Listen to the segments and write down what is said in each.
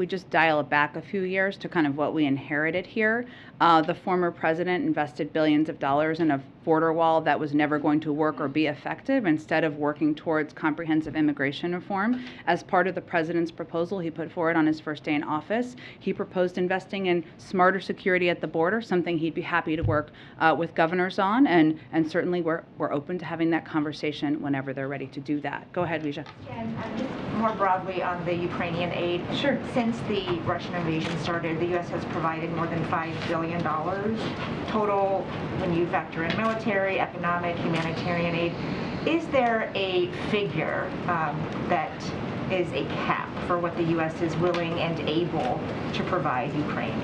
we just dial it back a few years to kind of what we inherited here, the former president invested billions of dollars in a border wall that was never going to work or be effective, instead of working towards comprehensive immigration reform. As part of the president's proposal he put forward on his first day in office, he proposed investing in smarter security at the border, something he'd be happy to work with governors on, and certainly we're open to having that conversation whenever they're ready to do that. Go ahead, Vija. And just more broadly on the Ukrainian aid. Sure. Since the Russian invasion started, the U.S. has provided more than $5 billion total when you factor in military, economic, humanitarian aid. Is there a figure that is a cap for what the U.S. is willing and able to provide Ukraine?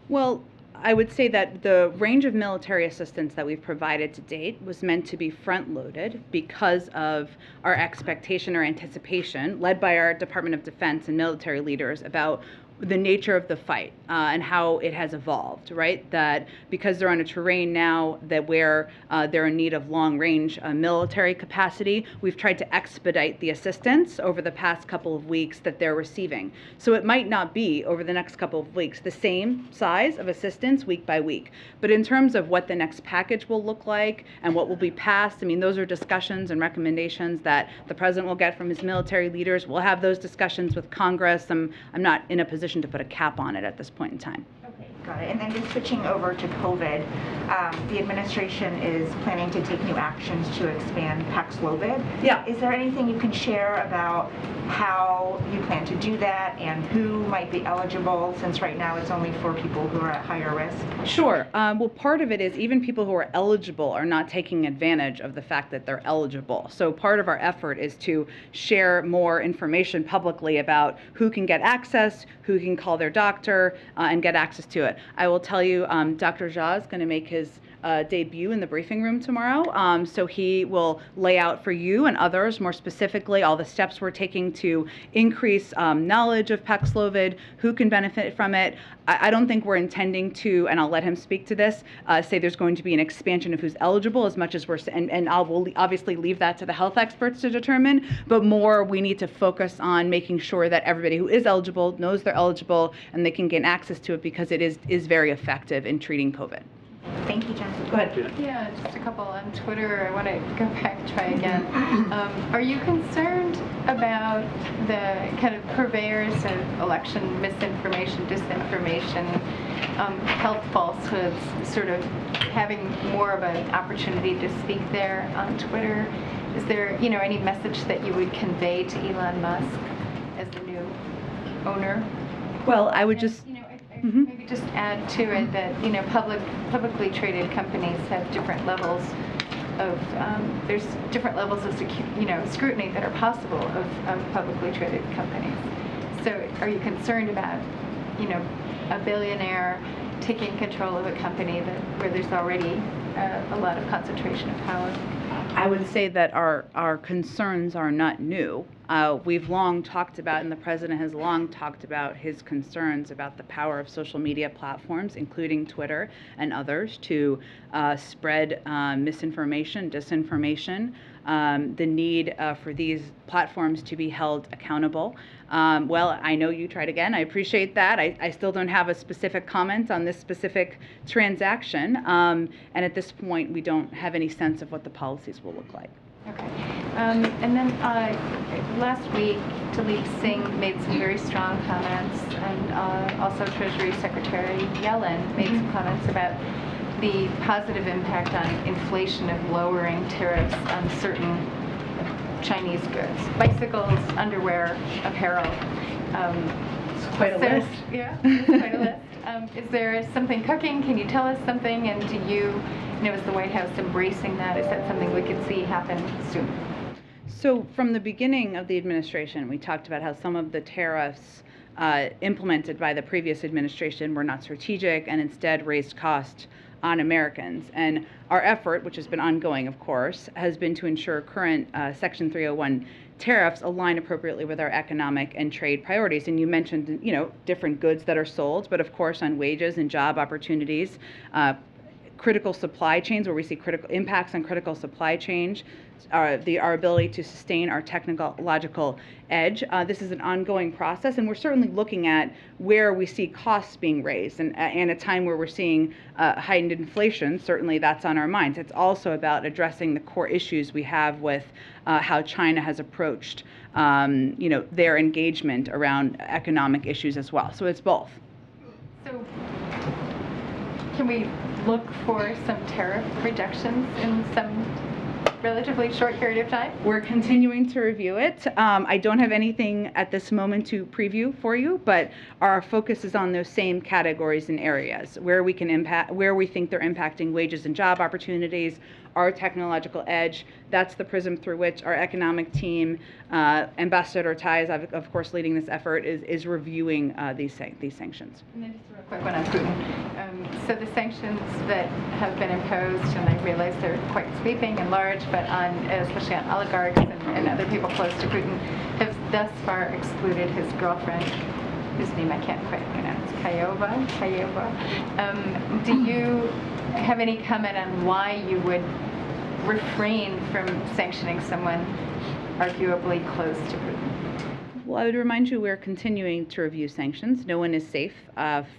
Well, I would say that the range of military assistance that we've provided to date was meant to be front-loaded because of our expectation or anticipation, led by our Department of Defense and military leaders, about the nature of the fight and how it has evolved, right? That because they're on a terrain now that where they're in need of long-range military capacity, we've tried to expedite the assistance over the past couple of weeks that they're receiving. So it might not be, over the next couple of weeks, the same size of assistance week by week. But in terms of what the next package will look like and what will be passed, I mean, those are discussions and recommendations that the president will get from his military leaders. We'll have those discussions with Congress. I'm not in a position to put a cap on it at this point in time. Okay, got it. And then just switching over to COVID, the administration is planning to take new actions to expand Paxlovid. Yeah. Is there anything you can share about how you plan to do that and who might be eligible, since right now it's only for people who are at higher risk? Sure. Well, part of it is even people who are eligible are not taking advantage of the fact that they're eligible. So part of our effort is to share more information publicly about who can get access, who can call their doctor, and get access to it. I will tell you, Dr. Jha is going to make his debut in the briefing room tomorrow. So he will lay out for you and others more specifically all the steps we're taking to increase knowledge of Paxlovid, who can benefit from it. I don't think we're intending to, and I'll let him speak to this, say there's going to be an expansion of who's eligible as much as we're, and we'll obviously leave that to the health experts to determine, but more we need to focus on making sure that everybody who is eligible knows they're eligible and they can gain access to it, because it is very effective in treating COVID. Thank you, Jen. Go ahead. Yeah, just a couple on Twitter. I want to go back, try again. Are you concerned about the kind of purveyors of election misinformation, disinformation, health falsehoods, sort of having more of an opportunity to speak there on Twitter? Is there, any message that you would convey to Elon Musk as the new owner? Well, I would just... Maybe just add to it that publicly traded companies have different levels of there's different levels of scrutiny that are possible of publicly traded companies. So are you concerned about a billionaire taking control of a company where there's already a lot of concentration of power? I would say that our concerns are not new. We've long talked about, and the president has long talked about his concerns about the power of social media platforms, including Twitter and others, to spread misinformation, disinformation, the need for these platforms to be held accountable. Well, I know you tried again. I appreciate that. I still don't have a specific comment on this specific transaction. And at this point, we don't have any sense of what the policies will look like. Okay. And then last week, Talib Singh made some very strong comments, and also Treasury Secretary Yellen made some comments about the positive impact on inflation of lowering tariffs on certain Chinese goods, bicycles, underwear, apparel. It's quite a list. Yeah, it's quite a list. Is there something cooking? Can you tell us something? And do you, is the White House embracing that? Is that something we could see happen soon? So from the beginning of the administration, we talked about how some of the tariffs implemented by the previous administration were not strategic and instead raised cost on Americans. And our effort, which has been ongoing, of course, has been to ensure current Section 301 tariffs align appropriately with our economic and trade priorities. And you mentioned, different goods that are sold, but of course on wages and job opportunities, critical supply chains, where we see critical impacts on critical supply chains, our ability to sustain our technological edge. This is an ongoing process, and we're certainly looking at where we see costs being raised, and a time where we're seeing heightened inflation. Certainly, that's on our minds. It's also about addressing the core issues we have with how China has approached, their engagement around economic issues as well. So it's both. So, can we look for some tariff reductions in some relatively short period of time? We're continuing to review it. I don't have anything at this moment to preview for you, but our focus is on those same categories and areas where we can impact, where we think they're impacting wages and job opportunities, our technological edge. That's the prism through which our economic team, Ambassador Tai, of course leading this effort, is reviewing these sanctions. And then just a real quick one on Putin. So the sanctions that have been imposed, and I realize they're quite sweeping and large, but especially on oligarchs and other people close to Putin, have thus far excluded his girlfriend, whose name I can't quite pronounce, Kayova. Do you have any comment on why you would refrain from sanctioning someone arguably close to Putin? Well, I would remind you we're continuing to review sanctions. No one is safe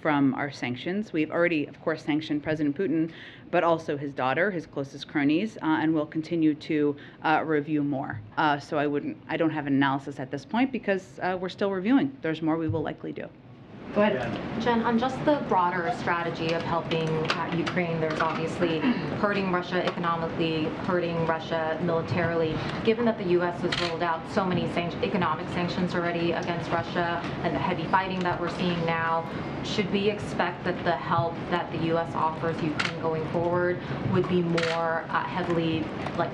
from our sanctions. We've already, of course, sanctioned President Putin, but also his daughter, his closest cronies, and we'll continue to review more. So I don't have an analysis at this point because we're still reviewing. There's more we will likely do. Go ahead. Jen, on just the broader strategy of helping Ukraine, there's obviously hurting Russia economically, hurting Russia militarily. Given that the U.S. has rolled out so many economic sanctions already against Russia and the heavy fighting that we're seeing now, should we expect that the help that the U.S. offers Ukraine going forward would be more heavily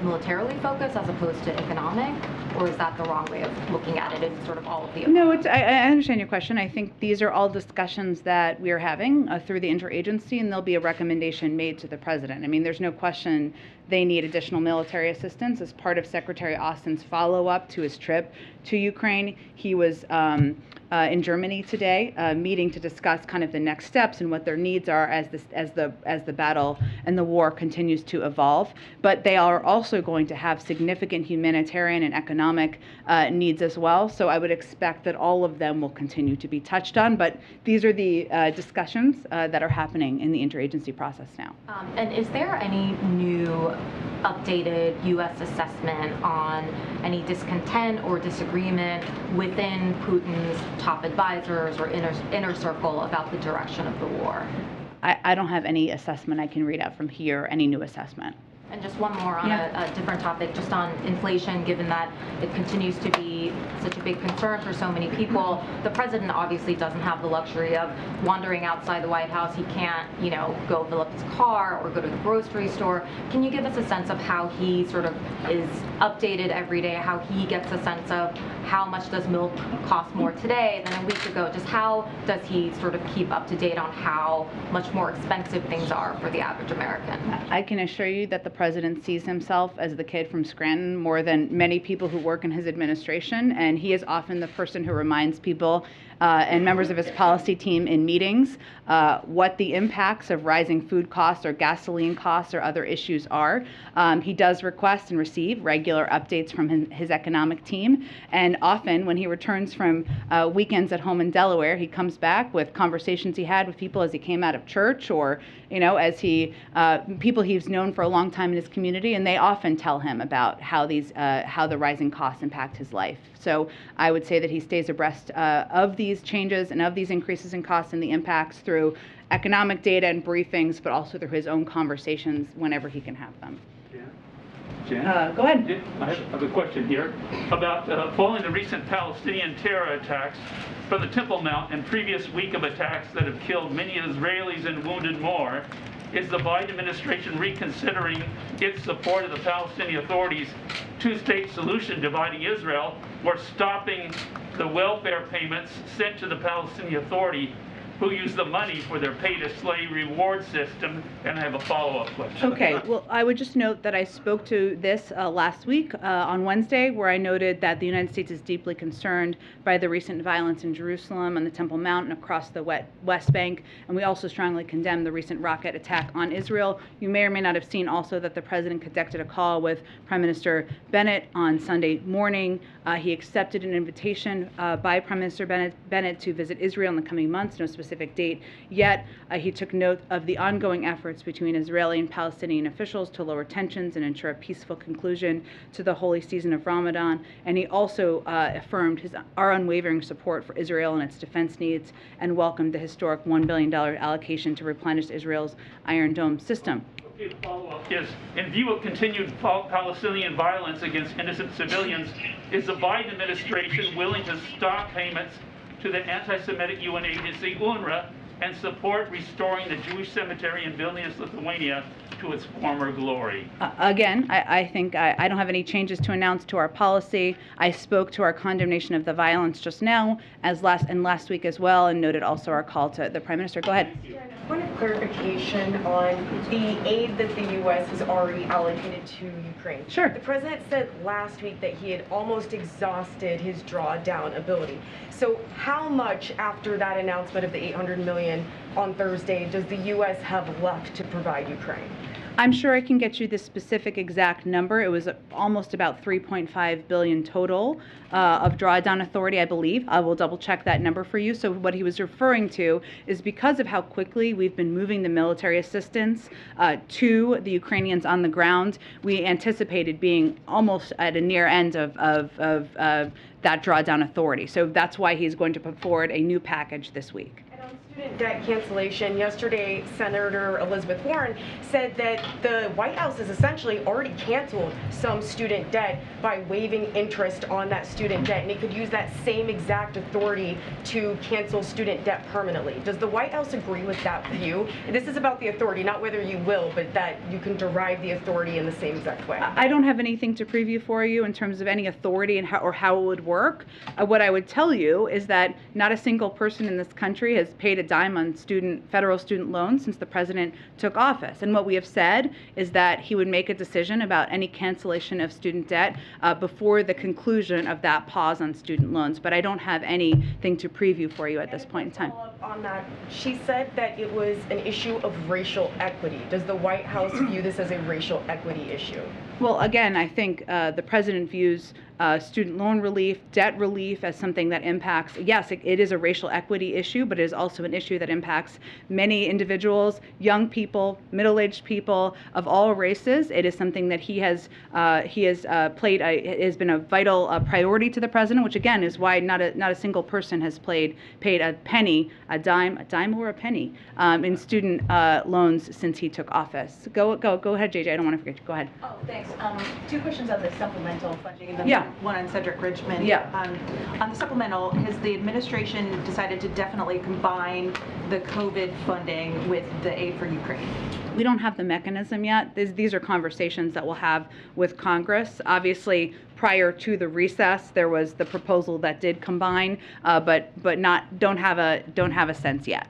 militarily focused as opposed to economic? Or is that the wrong way of looking at it? It's sort of all of the above? No, I understand your question. I think these are all discussions that we are having through the interagency, and there'll be a recommendation made to the president. I mean, there's no question they need additional military assistance as part of Secretary Austin's follow-up to his trip to Ukraine. He was in Germany today, meeting to discuss kind of the next steps and what their needs are as the battle and the war continues to evolve. But they are also going to have significant humanitarian and economic needs as well. So I would expect that all of them will continue to be touched on. But these are the discussions that are happening in the interagency process now. And is there any new updated U.S. assessment on any discontent or disagreement within Putin's top advisors or inner circle about the direction of the war? I don't have any assessment I can read out from here, any new assessment. And just one more on a different topic, just on inflation, given that it continues to be such a big concern for so many people. The president obviously doesn't have the luxury of wandering outside the White House. He can't, go fill up his car or go to the grocery store. Can you give us a sense of how he sort of is updated every day, how he gets a sense of how much does milk cost more today than a week ago? Just how does he sort of keep up to date on how much more expensive things are for the average American? I can assure you that the president sees himself as the kid from Scranton more than many people who work in his administration, and he is often the person who reminds people and members of his policy team in meetings what the impacts of rising food costs or gasoline costs or other issues are. He does request and receive regular updates from his economic team, and often when he returns from weekends at home in Delaware, he comes back with conversations he had with people as he came out of church, or as people he's known for a long time in his community, and they often tell him about how the rising costs impact his life. So I would say that he stays abreast of these changes and of these increases in costs and the impacts through economic data and briefings, but also through his own conversations whenever he can have them. Jen? Go ahead. I have a question here about following the recent Palestinian terror attacks from the Temple Mount and previous week of attacks that have killed many Israelis and wounded more. Is the Biden administration reconsidering its support of the Palestinian Authority's two-state solution dividing Israel, or stopping the welfare payments sent to the Palestinian Authority who use the money for their pay-to-slay reward system? And I have a follow-up question. Okay, well, I would just note that I spoke to this last week on Wednesday, where I noted that the United States is deeply concerned by the recent violence in Jerusalem, on the Temple Mount, and across the West Bank, and we also strongly condemn the recent rocket attack on Israel. You may or may not have seen also that the President conducted a call with Prime Minister Bennett on Sunday morning. He accepted an invitation by Prime Minister Bennett to visit Israel in the coming months, no specific date yet. He took note of the ongoing efforts between Israeli and Palestinian officials to lower tensions and ensure a peaceful conclusion to the holy season of Ramadan. And he also affirmed our unwavering support for Israel and its defense needs, and welcomed the historic $1 billion allocation to replenish Israel's Iron Dome system. The follow-up is, in view of continued Palestinian violence against innocent civilians, is the Biden administration willing to stop payments to the anti-Semitic UN agency UNRWA and support restoring the Jewish cemetery in Vilnius, Lithuania to its former glory? Again, I think I don't have any changes to announce to our policy. I spoke to our condemnation of the violence just now, last week as well, and noted also our call to the Prime Minister. Go ahead. Point of clarification on the aid that the U.S. has already allocated to Ukraine. Sure. The President said last week that he had almost exhausted his drawdown ability. So how much after that announcement of the $800 million on Thursday does the U.S. have left to provide Ukraine? I'm sure I can get you the specific exact number. It was almost about $3.5 billion total of drawdown authority, I believe. I will double check that number for you. So what he was referring to is because of how quickly we've been moving the military assistance to the Ukrainians on the ground, we anticipated being almost at a near end of that drawdown authority. So that's why he's going to put forward a new package this week. Student debt cancellation. Yesterday, Senator Elizabeth Warren said that the White House has essentially already canceled some student debt by waiving interest on that student debt, and it could use that same exact authority to cancel student debt permanently. Does the White House agree with that view? This is about the authority, not whether you will, but that you can derive the authority in the same exact way. I don't have anything to preview for you in terms of any authority and how it would work. What I would tell you is that not a single person in this country has paid a dime on federal student loans since the president took office. And what we have said is that he would make a decision about any cancellation of student debt before the conclusion of that pause on student loans. But I don't have anything to preview for you at this point in time. On that, she said that it was an issue of racial equity. Does the White House view this as a racial equity issue? Well, again, I think the president views student loan relief, debt relief as something that impacts, yes, it is a racial equity issue, but it is also an issue that impacts many individuals, young people, middle-aged people of all races. It is something that he has been a vital priority to the president, which again is why not a single person has paid a penny, a dime or a penny in student loans since he took office. Go ahead, JJ. I don't want to forget you. Go ahead. Oh, thanks. Two questions on the supplemental funding and then Yeah. one on Cedric Richmond. Yeah. On the supplemental, has the administration decided to definitely combine the COVID funding with the aid for Ukraine? We don't have the mechanism yet. These are conversations that we'll have with Congress. Obviously, prior to the recess, there was the proposal that did combine, but don't have a sense yet.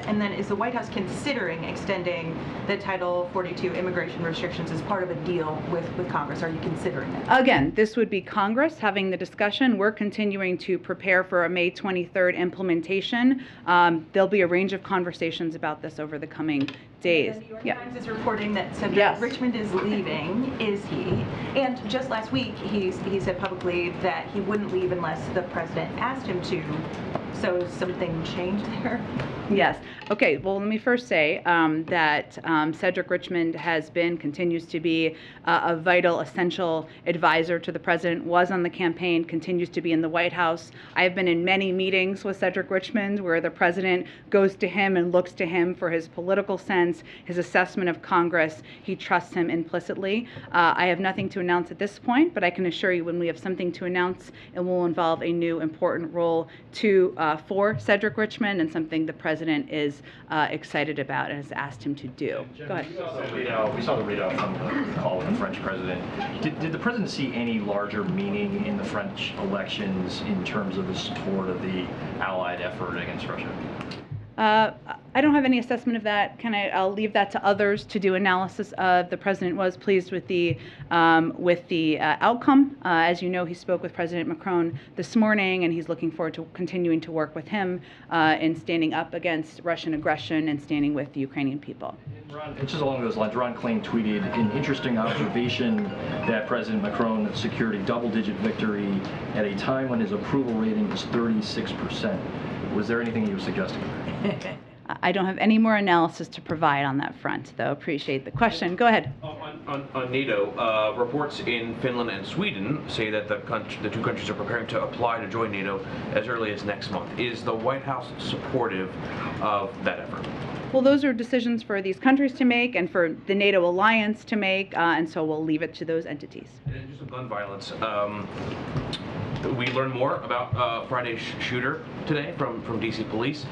And then is the White House considering extending the Title 42 immigration restrictions as part of a deal with Congress? Are you considering it? Again, this would be Congress having the discussion. We're continuing to prepare for a May 23rd implementation. There'll be a range of conversations about this over the coming days. The New York Times is reporting that Cedric Yes. Richmond is leaving. Is he? And just last week, he said publicly that he wouldn't leave unless the president asked him to. So something changed there? Yes. Okay. Well, let me first say that Cedric Richmond continues to be a vital, essential advisor to the president, was on the campaign, continues to be in the White House. I have been in many meetings with Cedric Richmond where the president goes to him and looks to him for his political sense, his assessment of Congress. He trusts him implicitly. I have nothing to announce at this point, but I can assure you when we have something to announce, it will involve a new important role for Cedric Richmond and something the president is excited about and has asked him to do. Go ahead. We saw the readout from the call with the French president. Did the president see any larger meaning in the French elections in terms of the support of the Allied effort against Russia? I don't have any assessment of that. I'll leave that to others to do analysis of. The president was pleased with the outcome. As you know, he spoke with President Macron this morning, and he's looking forward to continuing to work with him in standing up against Russian aggression and standing with the Ukrainian people. Ron, it's just along those lines. Ron Klain tweeted an interesting observation that President Macron secured a double-digit victory at a time when his approval rating is 36%. Was there anything he was suggesting? I don't have any more analysis to provide on that front, though. Appreciate the question. Go ahead. On NATO, reports in Finland and Sweden say that the two countries are preparing to apply to join NATO as early as next month. Is the White House supportive of that effort? Well, those are decisions for these countries to make and for the NATO alliance to make, and so we'll leave it to those entities. And then just on gun violence, we learned more about Friday's shooter today from DC police,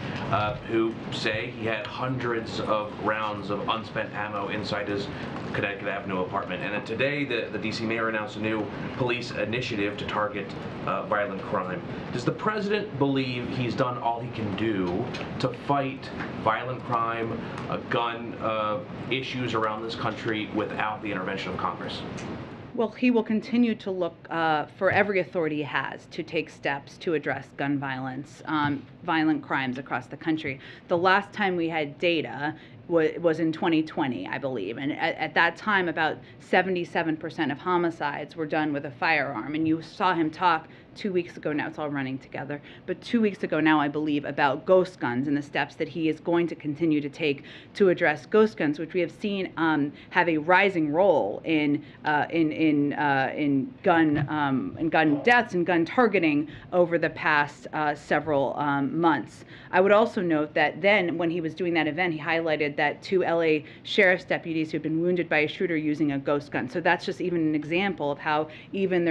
who say he had hundreds of rounds of unspent ammo inside his Connecticut Avenue apartment. And then today, the DC mayor announced a new police initiative to target violent crime. Does the president believe he's done all he can do to fight violent crime, gun issues around this country without the intervention of Congress? Well, he will continue to look for every authority he has to take steps to address gun violence, violent crimes across the country. The last time we had data was in 2020, I believe. And at that time, about 77% of homicides were done with a firearm. And you saw him talk 2 weeks ago now, it's all running together, but 2 weeks ago now, I believe, about ghost guns and the steps that he is going to continue to take to address ghost guns, which we have seen have a rising role in gun deaths and gun targeting over the past several months. I would also note that then, when he was doing that event, he highlighted that 2 LA sheriff's deputies who had been wounded by a shooter using a ghost gun. So that's just even an example of how even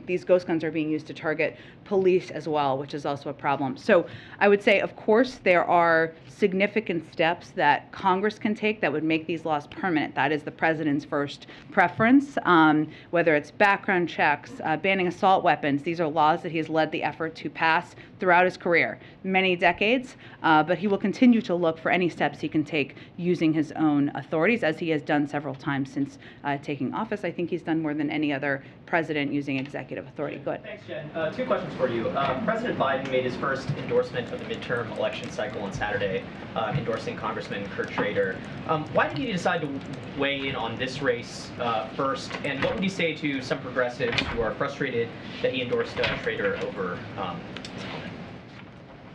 these ghost guns are being used to target police as well, which is also a problem. So I would say, of course, there are significant steps that Congress can take that would make these laws permanent. That is the president's first preference, whether it's background checks, banning assault weapons. These are laws that he has led the effort to pass throughout his career, many decades, but he will continue to look for any steps he can take using his own authorities, as he has done several times since taking office. I think he's done more than any other president using executive authority. Go ahead. Thanks, Jen. 2 questions for you. President Biden made his first endorsement of the midterm election cycle on Saturday, endorsing Congressman Kurt Schrader. Why did he decide to weigh in on this race first? And what would you say to some progressives who are frustrated that he endorsed Schrader over his opponent?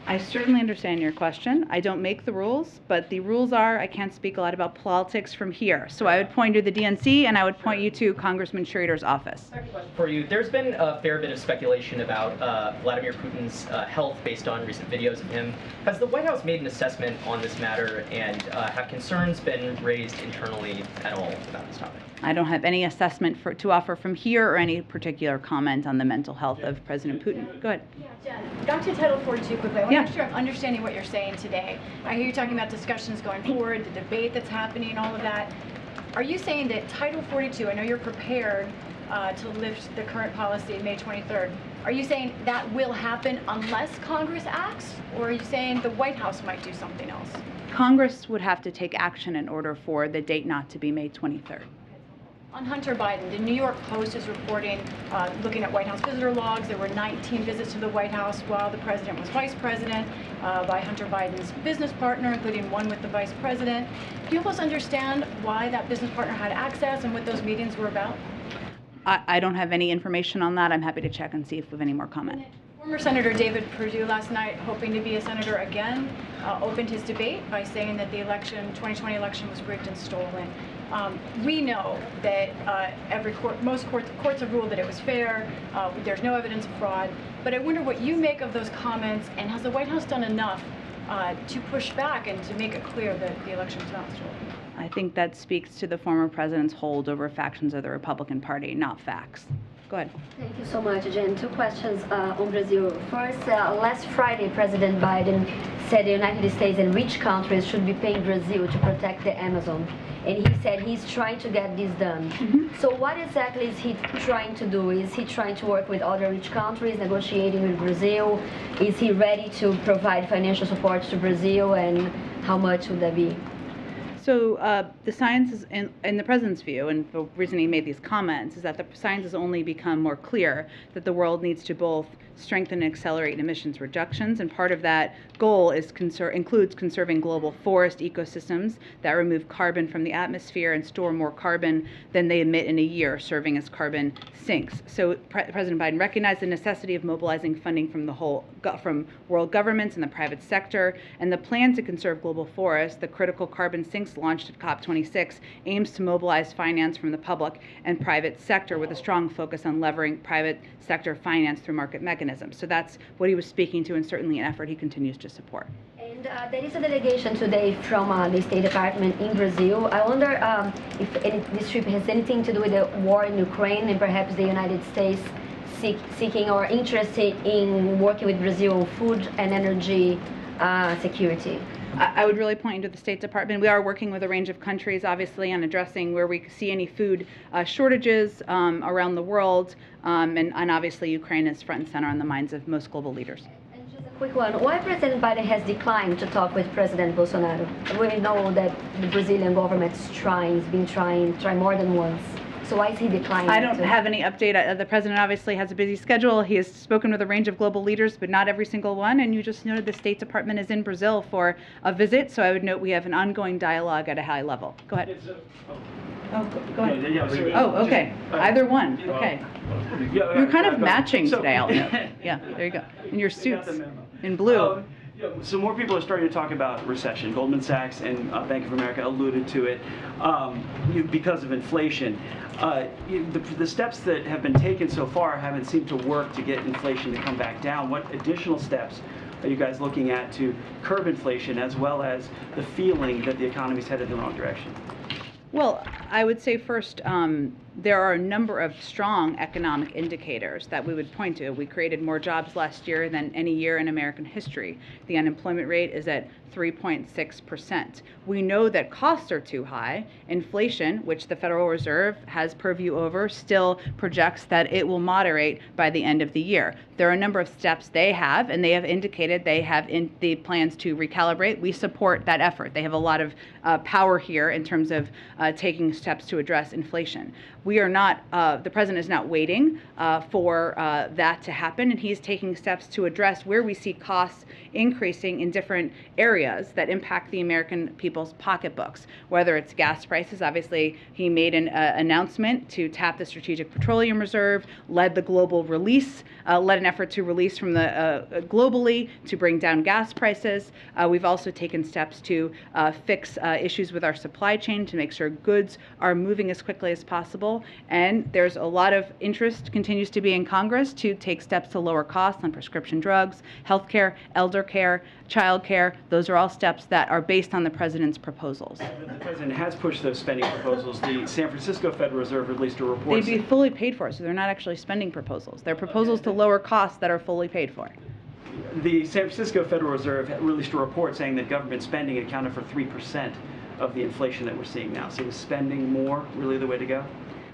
I certainly understand your question. I don't make the rules, but the rules are I can't speak a lot about politics from here. So I would point you to the DNC, and I would point you to Congressman Schrader's office. Second question for you. There's been a fair bit of speculation about Vladimir Putin's health based on recent videos of him. Has the White House made an assessment on this matter, and have concerns been raised internally at all about this topic? I don't have any assessment to offer from here or any particular comment on the mental health of President Putin. Go ahead. Yeah, Jen, back to Title 42 quickly. I want to make sure I'm understanding what you're saying today. I hear you talking about discussions going forward, the debate that's happening, all of that. Are you saying that Title 42, I know you're prepared to lift the current policy May 23rd. Are you saying that will happen unless Congress acts? Or are you saying the White House might do something else? Congress would have to take action in order for the date not to be May 23rd. On Hunter Biden, the New York Post is reporting, looking at White House visitor logs, there were 19 visits to the White House while the president was vice president by Hunter Biden's business partner, including one with the vice president. Can you help us understand why that business partner had access and what those meetings were about? I don't have any information on that. I'm happy to check and see if we have any more comment. Former Senator David Perdue last night, hoping to be a senator again, opened his debate by saying that the 2020 election was rigged and stolen. We know that most courts have ruled that it was fair. There's no evidence of fraud. But I wonder what you make of those comments, and has the White House done enough to push back and to make it clear that the election was not stolen? I think that speaks to the former president's hold over factions of the Republican Party, not facts. Go ahead. Thank you so much, Jen. Two questions on Brazil. First, last Friday, President Biden said the United States and rich countries should be paying Brazil to protect the Amazon. And he said he's trying to get this done. So what exactly is he trying to do? Is he trying to work with other rich countries, negotiating with Brazil? Is he ready to provide financial support to Brazil, and how much would that be? So the science is, in the president's view, and the reason he made these comments, is that the science has only become more clear that the world needs to both strengthen and accelerate emissions reductions, and part of that goal is includes conserving global forest ecosystems that remove carbon from the atmosphere and store more carbon than they emit in a year, serving as carbon sinks. So President Biden recognized the necessity of mobilizing funding from world governments and the private sector, and the plan to conserve global forests, the critical carbon sinks launched at COP26, aims to mobilize finance from the public and private sector with a strong focus on levering private sector finance through market mechanisms. So that's what he was speaking to, and certainly an effort he continues to support. And there is a delegation today from the State Department in Brazil. I wonder if this trip has anything to do with the war in Ukraine, and perhaps the United States seeking or interested in working with Brazil on food and energy security. I would really point you to the State Department. We are working with a range of countries, obviously, on addressing where we see any food shortages around the world, and obviously Ukraine is front and center on the minds of most global leaders. And just a quick one. Why President Biden has declined to talk with President Bolsonaro? We know that the Brazilian government is been trying more than once. So why is he declining? I don't have any update. The president obviously has a busy schedule. He has spoken with a range of global leaders, but not every single one. And you just noted the State Department is in Brazil for a visit. So I would note we have an ongoing dialogue at a high level. Go ahead. Go ahead. Oh, okay. Either one. Okay. You're kind of matching today, I'll note. Yeah, there you go. In your suits in blue. So more people are starting to talk about recession. Goldman Sachs and Bank of America alluded to it because of inflation. The steps that have been taken so far haven't seemed to work to get inflation to come back down. What additional steps are you guys looking at to curb inflation, as well as the feeling that the economy is headed in the wrong direction? Well, I would say first, there are a number of strong economic indicators that we would point to. We created more jobs last year than any year in American history. The unemployment rate is at 3.6%. We know that costs are too high. Inflation, which the Federal Reserve has purview over, still projects that it will moderate by the end of the year. There are a number of steps they have, and they have indicated they have the plans to recalibrate. We support that effort. They have a lot of power here in terms of taking steps to address inflation. We are not, the president is not waiting for that to happen, and he's taking steps to address where we see costs increasing in different areas that impact the American people's pocketbooks, whether it's gas prices. Obviously, he made an announcement to tap the Strategic Petroleum Reserve, led the global release, led an effort to release from the globally to bring down gas prices. We've also taken steps to fix issues with our supply chain to make sure goods are moving as quickly as possible. And there's a lot of interest, continues to be in Congress, to take steps to lower costs on prescription drugs, healthcare, elder care, child care. Those are all steps that are based on the president's proposals. The president has pushed those spending proposals. The San Francisco Federal Reserve released a report. They'd be fully paid for, so they're not actually spending proposals. They're proposals to lower costs that are fully paid for. The San Francisco Federal Reserve released a report saying that government spending accounted for 3% of the inflation that we're seeing now. So is spending more really the way to go?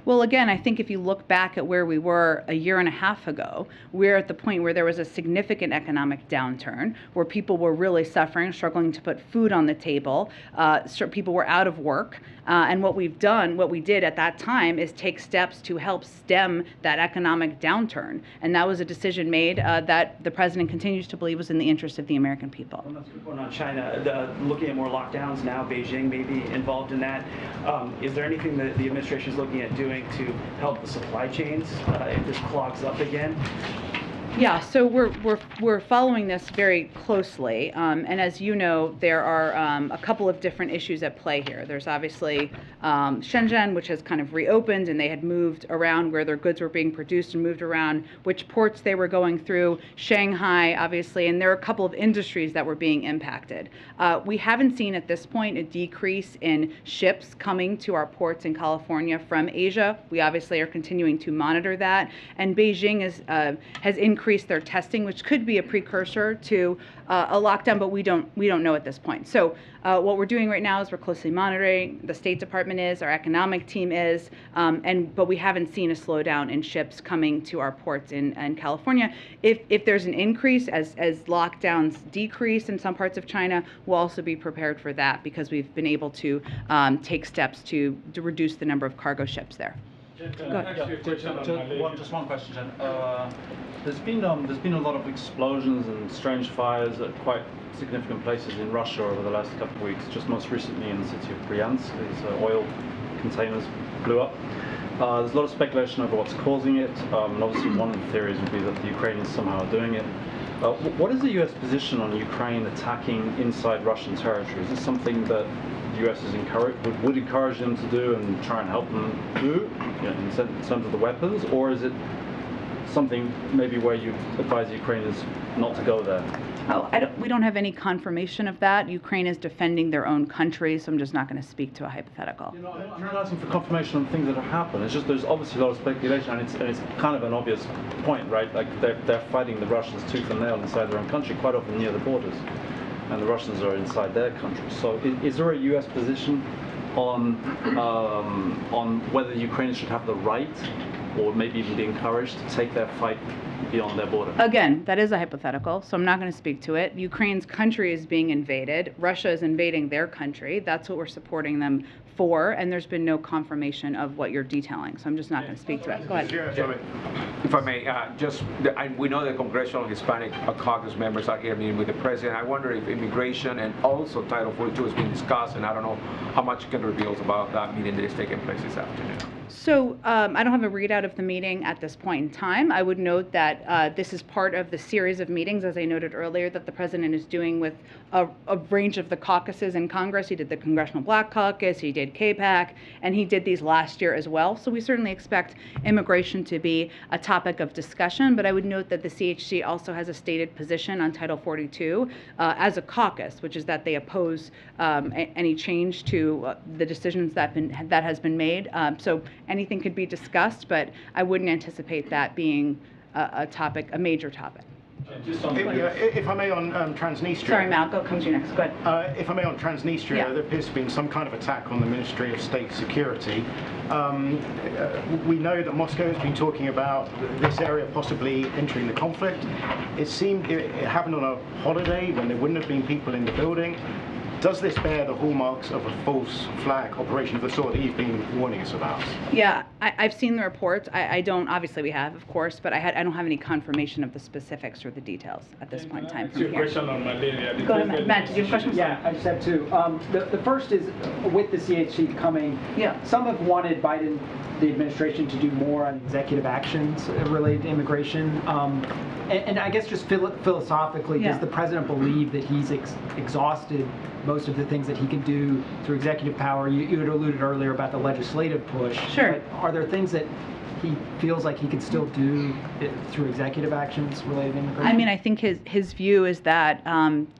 Well, again, I think if you look back at where we were a year and a half ago, we're at the point where there was a significant economic downturn, where people were really suffering, struggling to put food on the table. People were out of work. And what we did at that time is take steps to help stem that economic downturn. And that was a decision made that the president continues to believe was in the interest of the American people. Well, let's go on China. Looking at more lockdowns now, Beijing may be involved in that. Is there anything that the administration is looking at doing to help the supply chains if this clogs up again? Yeah, so we're following this very closely, and as you know, there are a couple of different issues at play here. There's obviously Shenzhen, which has kind of reopened, and they had moved around where their goods were being produced and moved around which ports they were going through. Shanghai, obviously, and there are a couple of industries that were being impacted. We haven't seen at this point a decrease in ships coming to our ports in California from Asia. We obviously are continuing to monitor that, and Beijing has increased their testing, which could be a precursor to a lockdown, but we don't know at this point. So what we're doing right now is we're closely monitoring. The State Department is, our economic team is, but we haven't seen a slowdown in ships coming to our ports in California. If there's an increase as lockdowns decrease in some parts of China, we'll also be prepared for that because we've been able to take steps to reduce the number of cargo ships there. Just one question, Jen. There's been a lot of explosions and strange fires at quite significant places in Russia over the last couple of weeks. Just most recently in the city of Bryansk, these oil containers blew up. There's a lot of speculation over what's causing it, and obviously one of the theories would be that the Ukrainians somehow are doing it. What is the U.S. position on Ukraine attacking inside Russian territory? Is this something that the U.S. would encourage them to do and try and help them do, in terms of the weapons, or is it something maybe where you advise the Ukrainians not to go there? We don't have any confirmation of that. Ukraine is defending their own country, so I'm just not going to speak to a hypothetical. I'm not asking for confirmation on things that have happened. It's just there's obviously a lot of speculation, and it's kind of an obvious point, right? Like they're fighting the Russians tooth and nail inside their own country, quite often near the borders, and the Russians are inside their country. So is there a U.S. position on whether the Ukrainians should have the right, or maybe even be encouraged to take their fight beyond their border? Again, that is a hypothetical, so I'm not going to speak to it. Ukraine's country is being invaded. Russia is invading their country. That's what we're supporting them for, and there's been no confirmation of what you're detailing, so I'm just not going to speak to it. Go ahead. If I may, we know the Congressional Hispanic Caucus members are here meeting with the president. I wonder if immigration and also Title 42 is being discussed, and I don't know how much you can reveal about that meeting that is taking place this afternoon. So I don't have a readout of the meeting at this point in time. I would note that this is part of the series of meetings, as I noted earlier, that the president is doing with a range of the caucuses in Congress. He did the Congressional Black Caucus, he did KPAC, and he did these last year as well. So we certainly expect immigration to be a topic of discussion, but I would note that the CHC also has a stated position on Title 42 as a caucus, which is that they oppose any change to the decisions that has been made. So anything could be discussed, but I wouldn't anticipate that being a major topic. If I may, on Transnistria. Sorry, Mal, come to you next. Go ahead. If I may, on Transnistria, there appears to have been some kind of attack on the Ministry of State Security. We know that Moscow has been talking about this area possibly entering the conflict. It seemed it happened on a holiday when there wouldn't have been people in the building. Does this bear the hallmarks of a false flag operation of the sort that you've been warning us about? Yeah, I've seen the reports. I don't, obviously we have, of course, but I don't have any confirmation of the specifics or the details at this point in time. From here. Question on malaria. Go ahead, Matt. Did you have a question? Yeah, I just have two. The first is with the CHC coming. Yeah. Some have wanted Biden, the administration, to do more on executive actions related to immigration. And I guess just philosophically, does the president believe that he's exhausted most of the things that he can do through executive power? You had alluded earlier about the legislative push. Sure. But are there things that he feels like he can still do through executive actions related to immigration? I mean, I think his view is that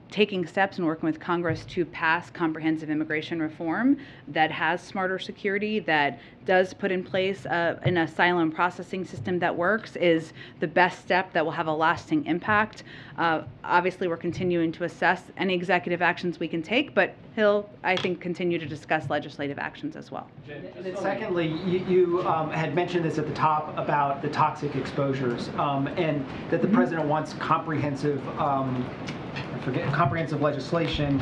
taking steps and working with Congress to pass comprehensive immigration reform that has smarter security, that does put in place an asylum processing system that works, is the best step that will have a lasting impact. Obviously, we're continuing to assess any executive actions we can take, but he'll, I think, continue to discuss legislative actions as well. And then secondly, you had mentioned this at the top about the toxic exposures, and that the president wants comprehensive comprehensive legislation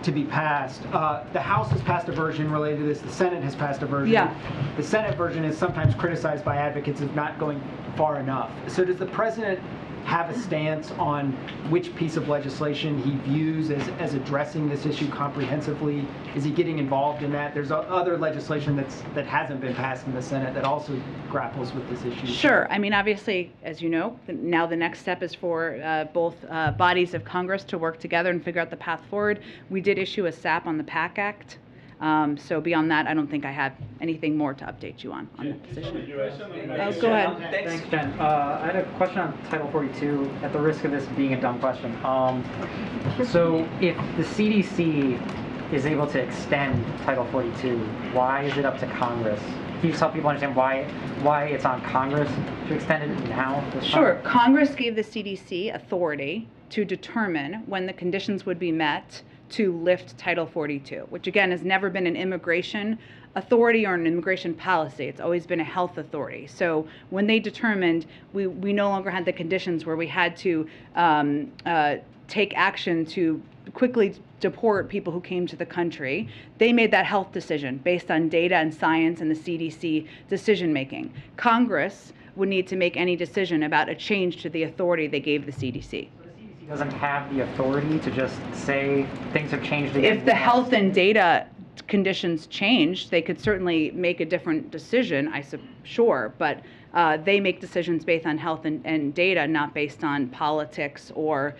to be passed. The House has passed a version related to this. The Senate has passed a version. Yeah. The Senate version is sometimes criticized by advocates as not going far enough. So does the president have a stance on which piece of legislation he views as addressing this issue comprehensively? Is he getting involved in that? There's other legislation that hasn't been passed in the Senate that also grapples with this issue. Sure. I mean, obviously, as you know, now the next step is for both bodies of Congress to work together and figure out the path forward. We did issue a SAP on the PAC Act. So beyond that, I don't think I have anything more to update you on the position. Go ahead. Thanks, Jen. I had a question on Title 42, at the risk of this being a dumb question. So if the CDC is able to extend Title 42, why is it up to Congress? Can you just help people understand why it's on Congress to extend it now? Sure. Congress gave the CDC authority to determine when the conditions would be met to lift Title 42, which again has never been an immigration authority or an immigration policy. It's always been a health authority. So when they determined we no longer had the conditions where we had to take action to quickly deport people who came to the country, they made that health decision based on data and science and the CDC decision making. Congress would need to make any decision about a change to the authority they gave the CDC. Doesn't have the authority to just say things have changed again. If the health and data conditions changed, they could certainly make a different decision, sure, but they make decisions based on health and data, not based on politics or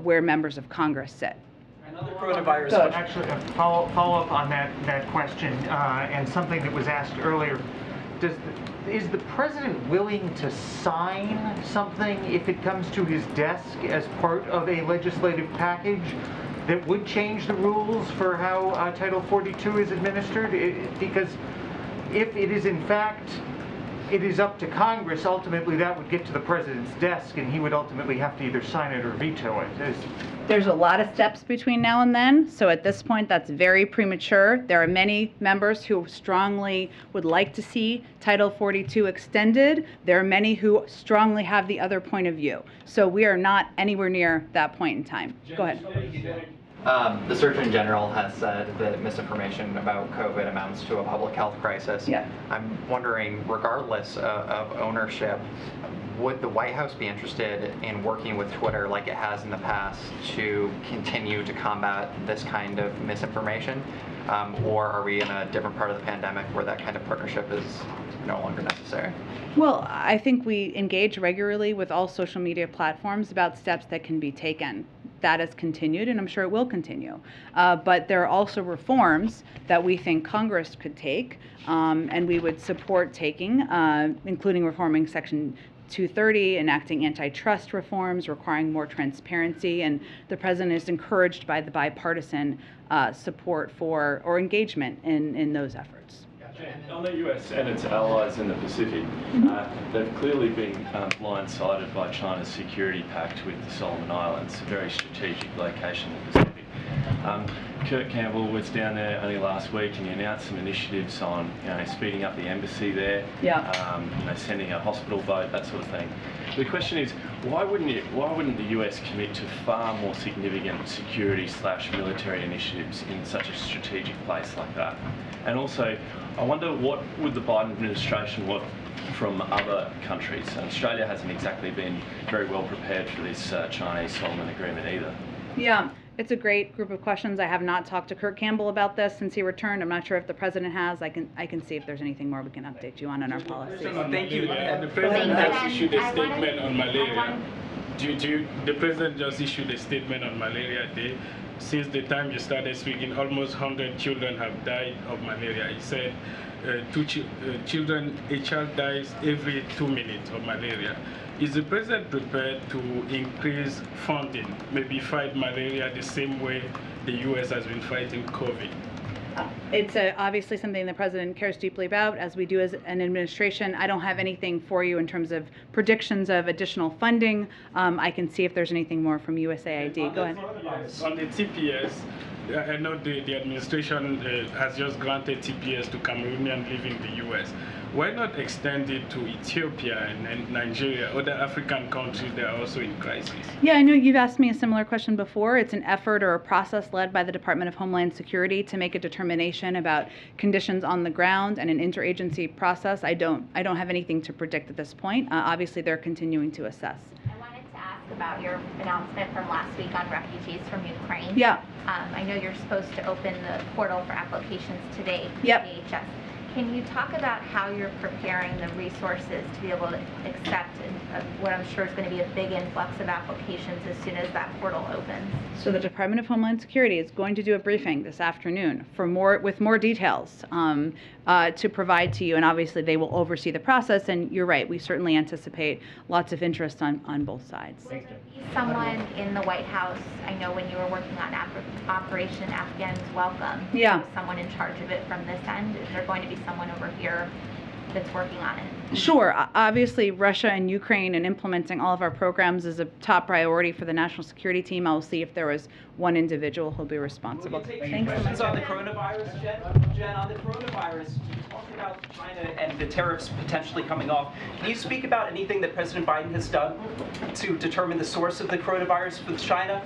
where members of Congress sit. Another coronavirus. Actually, a follow-up on that question and something that was asked earlier. Is the president willing to sign something if it comes to his desk as part of a legislative package that would change the rules for how Title 42 is administered? Because if it is in fact, it is up to Congress, ultimately that would get to the president's desk and he would ultimately have to either sign it or veto it. There's a lot of steps between now and then, so at this point that's very premature. There are many members who strongly would like to see Title 42 extended. There are many who strongly have the other point of view. So we are not anywhere near that point in time. Go ahead. The Surgeon General has said that misinformation about COVID amounts to a public health crisis. Yeah. I'm wondering, regardless of ownership, would the White House be interested in working with Twitter like it has in the past to continue to combat this kind of misinformation? Or are we in a different part of the pandemic where that kind of partnership is no longer necessary? Well, I think we engage regularly with all social media platforms about steps that can be taken. That has continued, and I'm sure it will continue. But there are also reforms that we think Congress could take, and we would support taking, including reforming Section 230, enacting antitrust reforms, requiring more transparency, and the president is encouraged by the bipartisan support for or engagement in those efforts. On the US and its allies in the Pacific, they've clearly been blindsided by China's security pact with the Solomon Islands, a very strategic location in the Pacific. Kurt Campbell was down there only last week and he announced some initiatives on speeding up the embassy there, sending a hospital boat, that sort of thing. The question is, why wouldn't the US commit to far more significant security/military initiatives in such a strategic place like that? And also, I wonder what would the Biden administration want from other countries? And Australia hasn't exactly been very well prepared for this Chinese Solomon agreement either. Yeah, it's a great group of questions. I have not talked to Kurt Campbell about this since he returned. I'm not sure if the president has. I can see if there's anything more we can update you on in our policy. Thank you. The president has issued a statement on malaria. The president just issued a statement on Malaria Day. Since the time you started speaking, almost 100 children have died of malaria. He said a child dies every 2 minutes of malaria. Is the president prepared to increase funding, maybe fight malaria the same way the U.S. has been fighting COVID? It's obviously something the president cares deeply about, as we do as an administration. I don't have anything for you in terms of predictions of additional funding. I can see if there's anything more from USAID. Go ahead. On the TPS, I know the administration has just granted TPS to Cameroonians living in the U.S. Why not extend it to Ethiopia and Nigeria, other African countries that are also in crisis? Yeah, I know you've asked me a similar question before. It's an effort or a process led by the Department of Homeland Security to make a determination about conditions on the ground and an interagency process. I don't have anything to predict at this point. Obviously, they're continuing to assess. I wanted to about your announcement from last week on refugees from Ukraine. Yeah. I know you're supposed to open the portal for applications today for Yep. DHS. Can you talk about how you're preparing the resources to be able to accept what I'm sure is going to be a big influx of applications as soon as that portal opens? So the Department of Homeland Security is going to do a briefing this afternoon with more details to provide to you, and obviously they will oversee the process. And you're right, we certainly anticipate lots of interest on both sides. Will there be someone in the White House? I know when you were working on Operation Afghans Welcome, Yeah. there was someone in charge of it from this end. Is there going to be someone over here that's working on it? Sure. Obviously, Russia and Ukraine and implementing all of our programs is a top priority for the national security team. I will see if there was one individual who'll be responsible. Thanks so much. On the coronavirus, Jen, on the coronavirus, you talked about China and the tariffs potentially coming off. Can you speak about anything that President Biden has done to determine the source of the coronavirus with China?